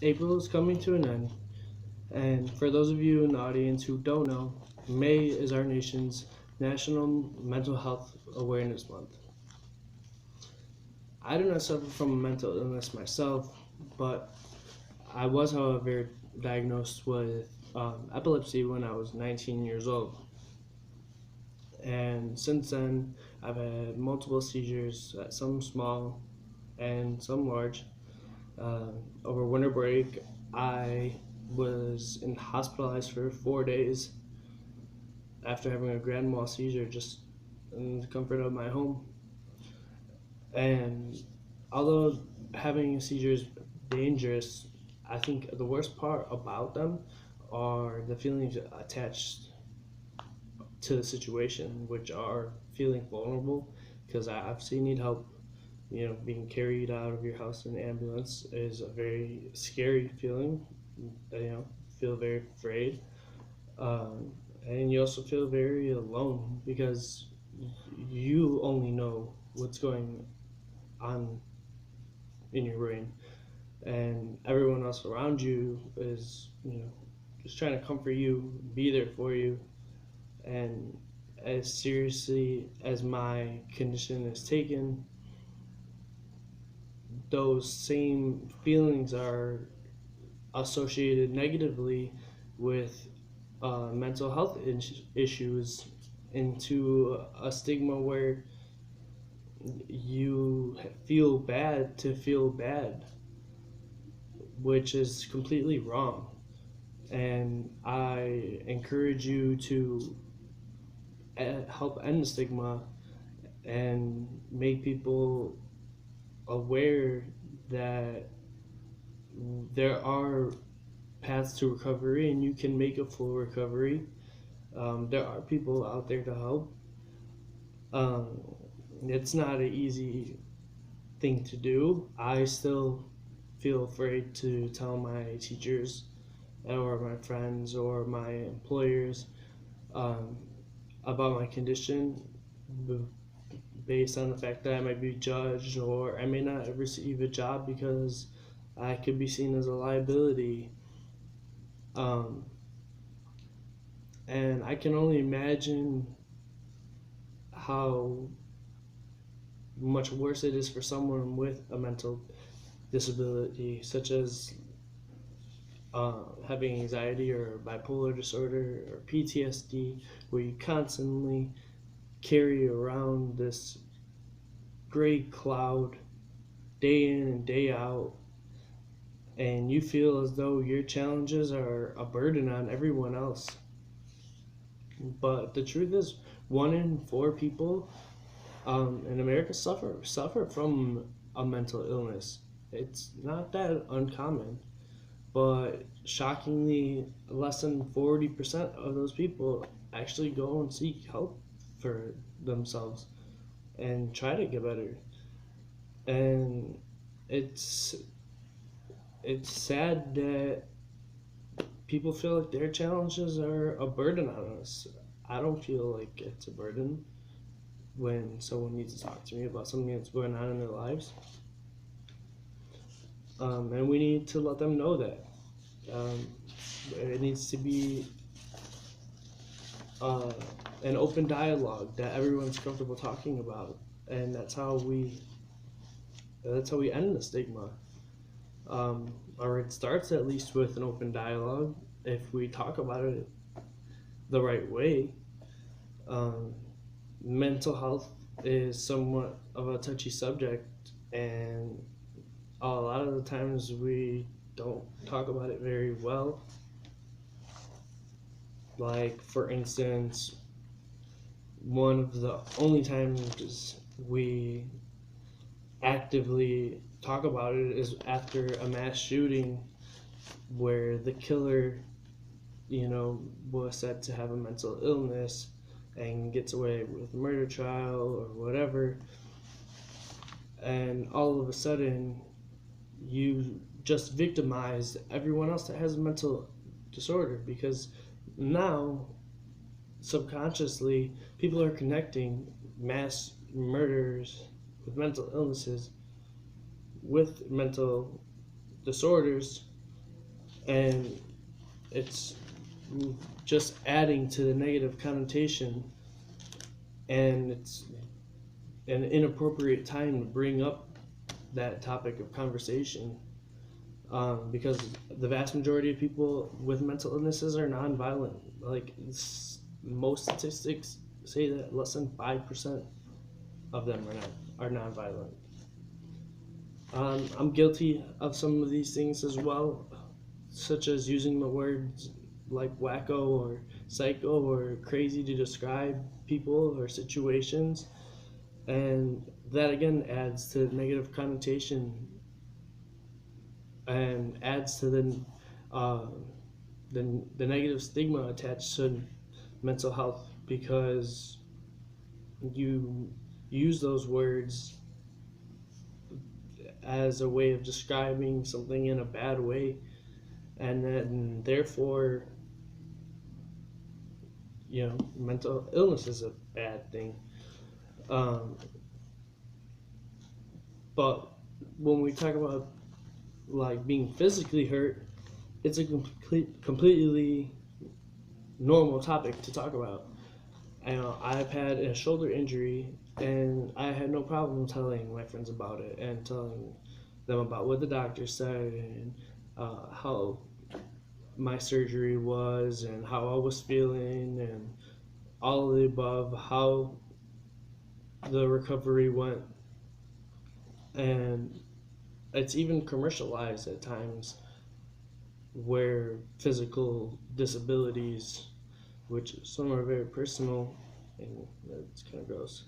April is coming to an end, and for those of you in the audience who don't know, May is our nation's National Mental Health Awareness Month. I do not suffer from a mental illness myself, but I was, however, diagnosed with epilepsy when I was 19 years old. And since then, I've had multiple seizures, some small and some large. Uh, Over winter break, I was hospitalized for 4 days after having a grand mal seizure just in the comfort of my home. And although having seizures dangerous, I think the worst part about them are the feelings attached to the situation, which are feeling vulnerable. Because I obviously need help. Being carried out of your house in an ambulance is a very scary feeling. Feel very afraid, um, and you also feel very alone because you only know what's going on in your brain, and everyone else around you is just trying to comfort you, be there for you. And as seriously as my condition is taken, those same feelings are associated negatively with mental health issues, into a stigma where you feel bad to feel bad, which is completely wrong. And I encourage you to help end the stigma and make people aware that there are paths to recovery and you can make a full recovery. There are people out there to help. Um, it's not an easy thing to do. I still feel afraid to tell my teachers or my friends or my employers um, about my condition, based on the fact that I might be judged or I may not receive a job because I could be seen as a liability. Um, and I can only imagine how much worse it is for someone with a mental disability, such as having anxiety or bipolar disorder or PTSD, where you constantly carry around this gray cloud day in and day out, and you feel as though your challenges are a burden on everyone else. But the truth is, 1 in 4 people in America suffer from a mental illness. It's not that uncommon, but shockingly, less than 40% of those people actually go and seek help for themselves and try to get better. And it's it's sad that people feel like their challenges are a burden on us. I don't feel like it's a burden when someone needs to talk to me about something that's going on in their lives. And we need to let them know that. Um, it needs to be uh, an open dialogue that everyone's comfortable talking about, and that's how we end the stigma. Or it starts at least with an open dialogue if we talk about it the right way. Um, Mental health is somewhat of a touchy subject, and a lot of the times we don't talk about it very well. Like, for instance, one of the only times we actively talk about it is after a mass shooting where the killer, was said to have a mental illness and gets away with a murder trial or whatever. And all of a sudden, you just victimized everyone else that has a mental disorder, because now subconsciously people are connecting mass murders with mental illnesses with mental disorders, and it's just adding to the negative connotation, and it's an inappropriate time to bring up that topic of conversation, because the vast majority of people with mental illnesses are nonviolent. Like most statistics say that less than 5% of them are nonviolent. I'm guilty of some of these things as well, such as using the words like wacko or psycho or crazy to describe people or situations, and that again adds to negative connotation and adds to uh, the negative stigma attached to mental health, because you use those words as a way of describing something in a bad way, and then therefore, mental illness is a bad thing. um, but when we talk about like being physically hurt, it's a completely normal topic to talk about. I've had a shoulder injury, and I had no problem telling my friends about it and telling them about what the doctor said, and how my surgery was and how I was feeling and all of the above, how the recovery went. And it's even commercialized at times, where physical disabilities, which some are very personal, and that's kind of gross,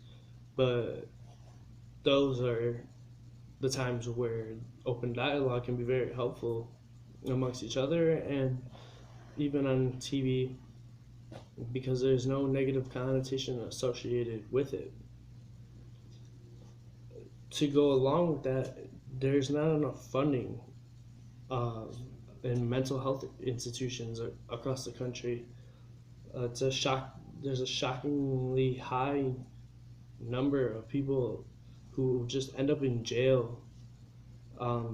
but those are the times where open dialogue can be very helpful amongst each other, and even on TV, because there's no negative connotation associated with it. To go along with that, there's not enough funding uh, in mental health institutions across the country. It's a shock. There's a shockingly high number of people who just end up in jail,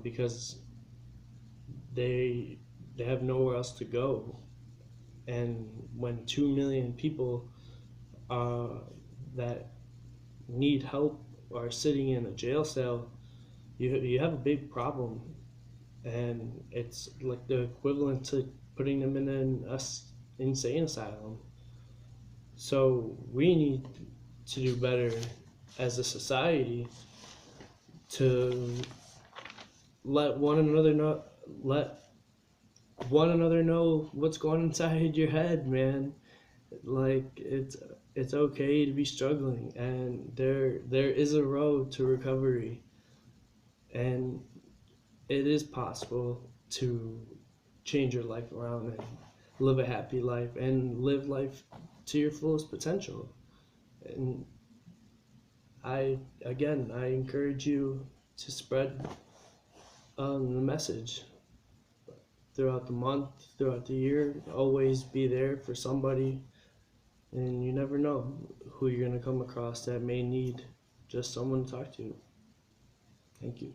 because they they have nowhere else to go. And when 2 million people that need help are sitting in a jail cell, you have a big problem, and it's like the equivalent to putting them in an insane asylum. So we need to do better as a society to let one another know what's going inside your head, man. Like it's okay to be struggling, and there is a road to recovery, and it is possible to change your life around and live a happy life and live life to your fullest potential. And I encourage you to spread the message throughout the month, throughout the year. Always be there for somebody, and you never know who you're going to come across that may need just someone to talk to. Thank you.